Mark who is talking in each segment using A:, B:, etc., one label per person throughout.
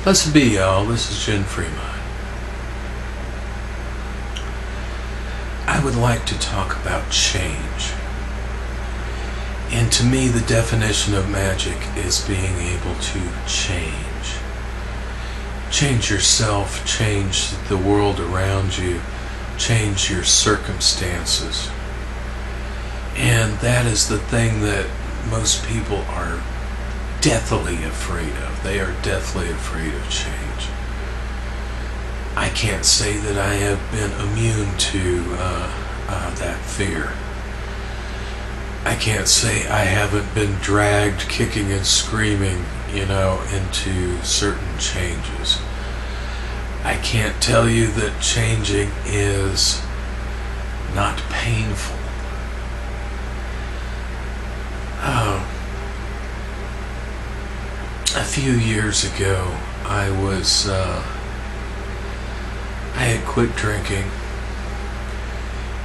A: Blessed be y'all, this is Jen Fremont. I would like to talk about change. And to me, the definition of magic is being able to change. Change yourself, change the world around you, change your circumstances. And that is the thing that most people are deathly afraid of. They are deathly afraid of change. I can't say that I have been immune to that fear. I can't say I haven't been dragged kicking and screaming, into certain changes. I can't tell you that changing is not painful. A few years ago, I had quit drinking,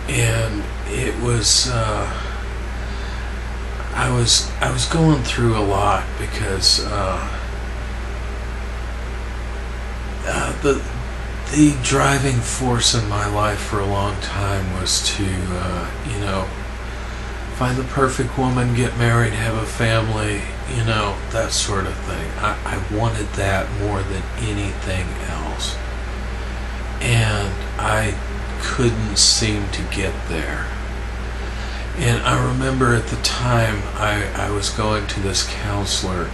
A: and it was I was going through a lot because the driving force in my life for a long time was to find the perfect woman, get married, have a family, that sort of thing. I wanted that more than anything else. And I couldn't seem to get there. And I remember at the time I was going to this counselor,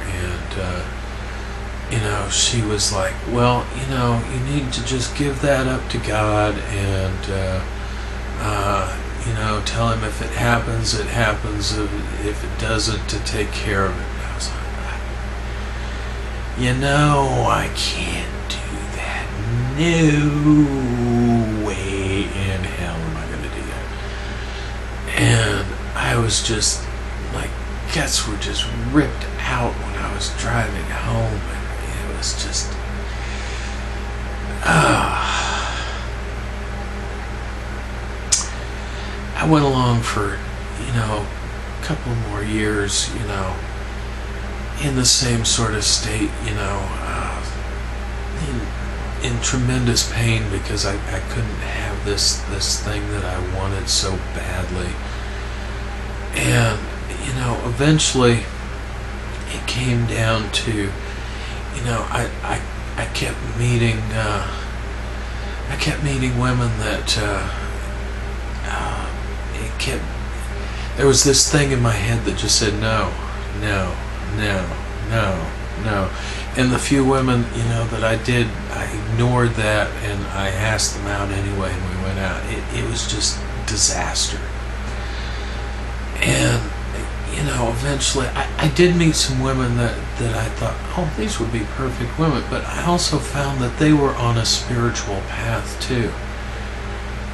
A: and she was like, well, you need to just give that up to God, and tell him if it happens, it happens. If it doesn't, to take care of it. And I was like, I can't do that. No way in hell am I going to do that. And I was just like, guts were just ripped out when I was driving home, and it was just I went along for a couple more years in the same sort of state, in tremendous pain because I couldn't have this thing that I wanted so badly. And eventually it came down to I kept meeting women that there was this thing in my head that just said no. And the few women that I did, I ignored that, and I asked them out anyway, and we went out. It was just disaster. And eventually I did meet some women that I thought, oh, these would be perfect women, but I also found that they were on a spiritual path too.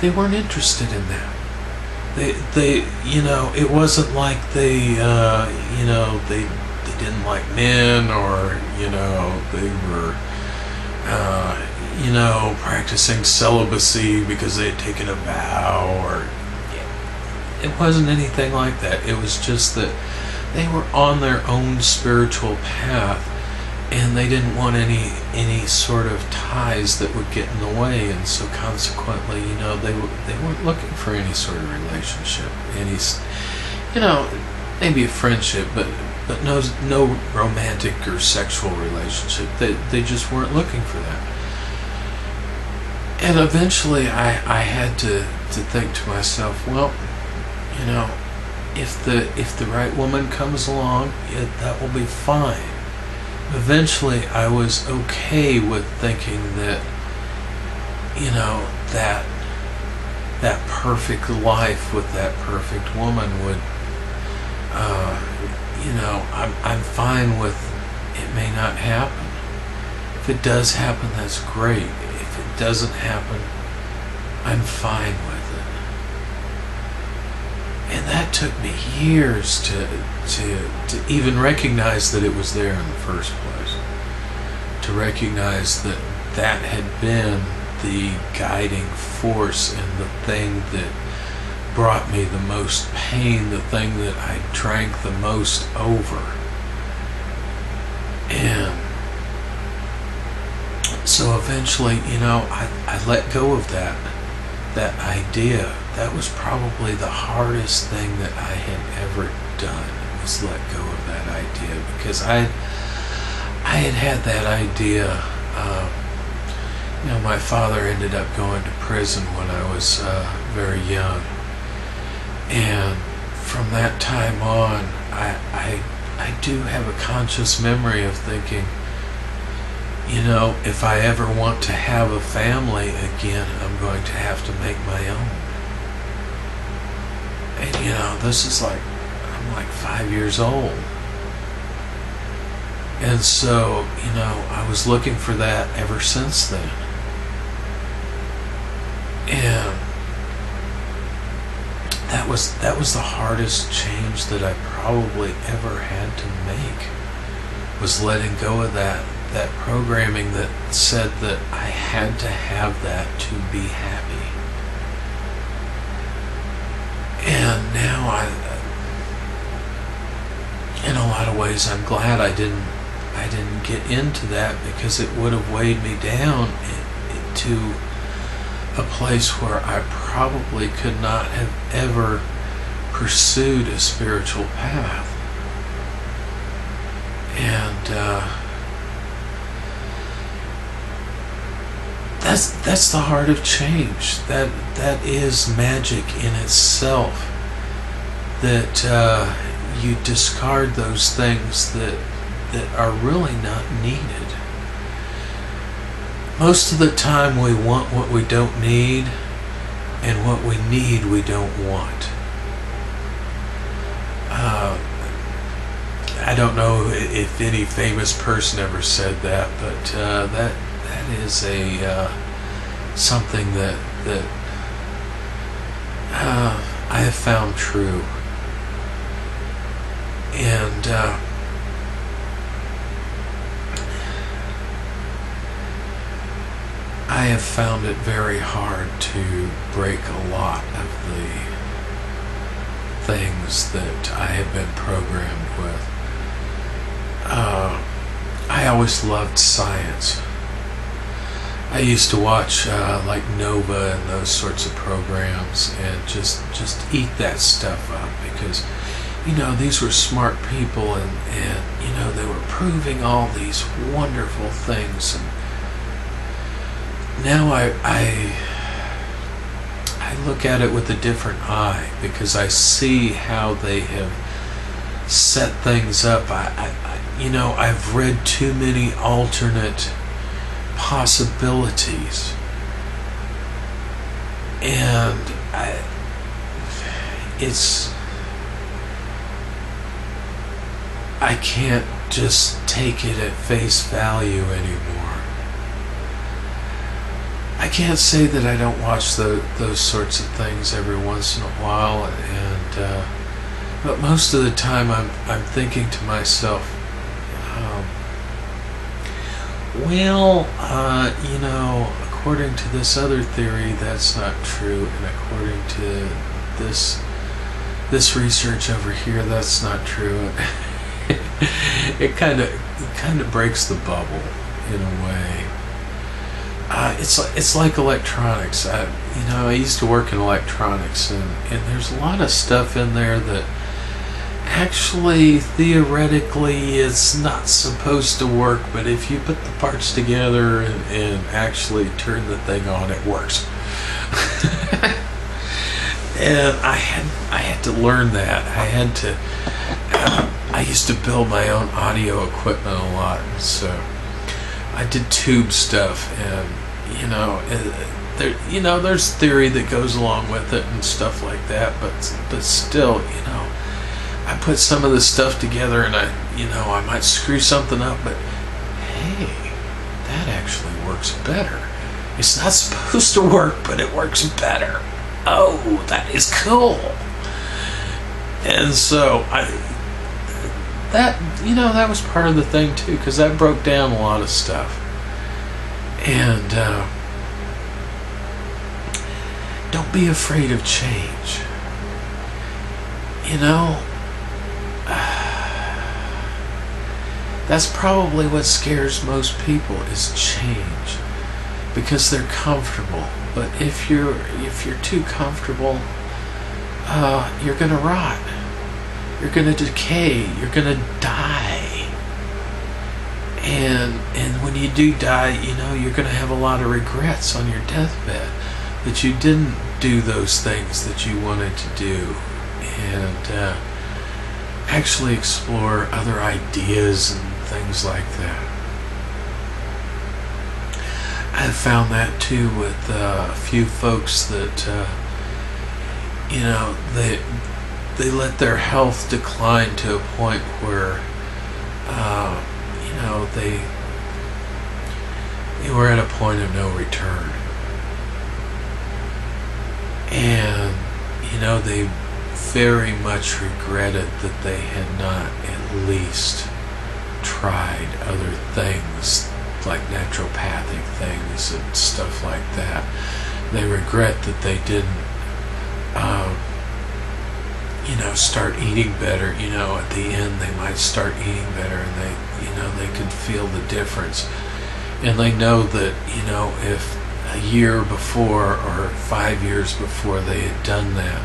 A: They weren't interested in that. They it wasn't like they didn't like men, or they were practicing celibacy because they had taken a vow, or it wasn't anything like that. It was just that they were on their own spiritual path, and they didn't want any sort of ties that would get in the way, and so consequently, they weren't looking for any sort of relationship, maybe a friendship, but no romantic or sexual relationship. They just weren't looking for that. And eventually, I had to think to myself, well, if the right woman comes along, that will be fine. Eventually, I was okay with thinking that, that perfect life with that perfect woman would, I'm fine with it may not happen. If it does happen, that's great. If it doesn't happen, I'm fine with it. And that took me years to even recognize that it was there in the first place. To recognize that had been the guiding force and the thing that brought me the most pain, the thing that I drank the most over. And eventually, I let go of that idea. That was probably the hardest thing that I had ever done, was let go of that idea, because I had that idea. My father ended up going to prison when I was very young, and from that time on, I do have a conscious memory of thinking, if I ever want to have a family again, I'm going to have to make my own. And this is I'm like 5 years old. And so, I was looking for that ever since then. And that was the hardest change that I probably ever had to make, was letting go of that programming that said that I had to have that to be happy. And now in a lot of ways, I'm glad I didn't get into that, because it would have weighed me down to a place where I probably could not have ever pursued a spiritual path. And that's the heart of change. That is magic in itself. That you discard those things that are really not needed. Most of the time we want what we don't need, and what we need we don't want. I don't know if any famous person ever said that, but that is a something that I have found true. And I have found it very hard to break a lot of the things that I have been programmed with. I always loved science. I used to watch like Nova and those sorts of programs, and just eat that stuff up, because these were smart people, and they were proving all these wonderful things. And now I look at it with a different eye, because I see how they have set things up. I've read too many alternate possibilities, and I can't just take it at face value anymore. I can't say that I don't watch those sorts of things every once in a while, but most of the time I'm thinking to myself, according to this other theory, that's not true, and according to this research over here, that's not true. It kind of breaks the bubble in a way. It's like electronics. I used to work in electronics, and there's a lot of stuff in there that actually theoretically is not supposed to work, but if you put the parts together and actually turn the thing on, it works. And I had to learn that. I used to build my own audio equipment a lot, so I did tube stuff, and there's theory that goes along with it and stuff like that, but still, I put some of the stuff together, and I might screw something up, but hey, that actually works better. It's not supposed to work, but it works better. Oh, that is cool. And so that was part of the thing too, because that broke down a lot of stuff. And don't be afraid of change. That's probably what scares most people, is change. because they're comfortable. But if you're too comfortable, you're gonna rot. You're gonna decay. You're gonna die. And when you do die, you're gonna have a lot of regrets on your deathbed that you didn't do those things that you wanted to do, and actually explore other ideas and things like that. I've found that too with a few folks that they let their health decline to a point where they were at a point of no return, and they very much regretted that they had not at least tried other things like naturopathic things and stuff like that. They regret that they didn't start eating better. At the end they might start eating better, and they could feel the difference, and they know that if a year before or 5 years before they had done that,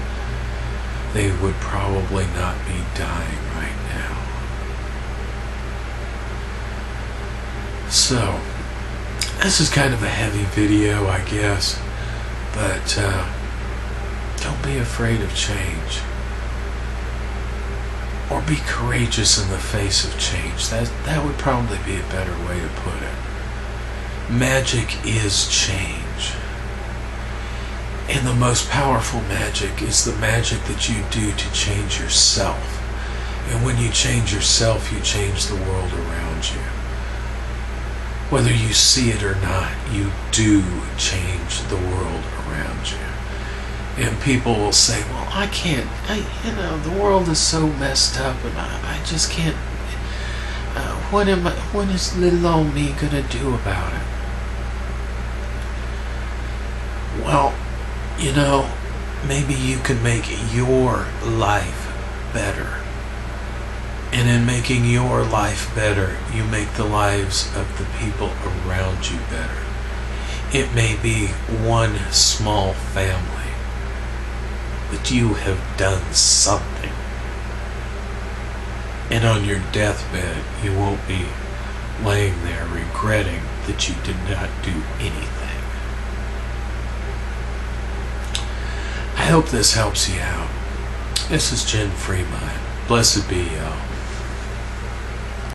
A: they would probably not be dying right now. So this is kind of a heavy video, I guess, but don't be afraid of change, or be courageous in the face of change. That would probably be a better way to put it. Magic is change, and the most powerful magic is the magic that you do to change yourself. And when you change yourself, you change the world around you. Whether you see it or not, you do change the world around you. And people will say, well, I can't, the world is so messed up, and I just can't, what is little old me gonna do about it? Well, maybe you can make your life better. And in making your life better, you make the lives of the people around you better. It may be one small family, but you have done something. And on your deathbed, you won't be laying there regretting that you did not do anything. I hope this helps you out. This is Jen Fremont. Blessed be y'all.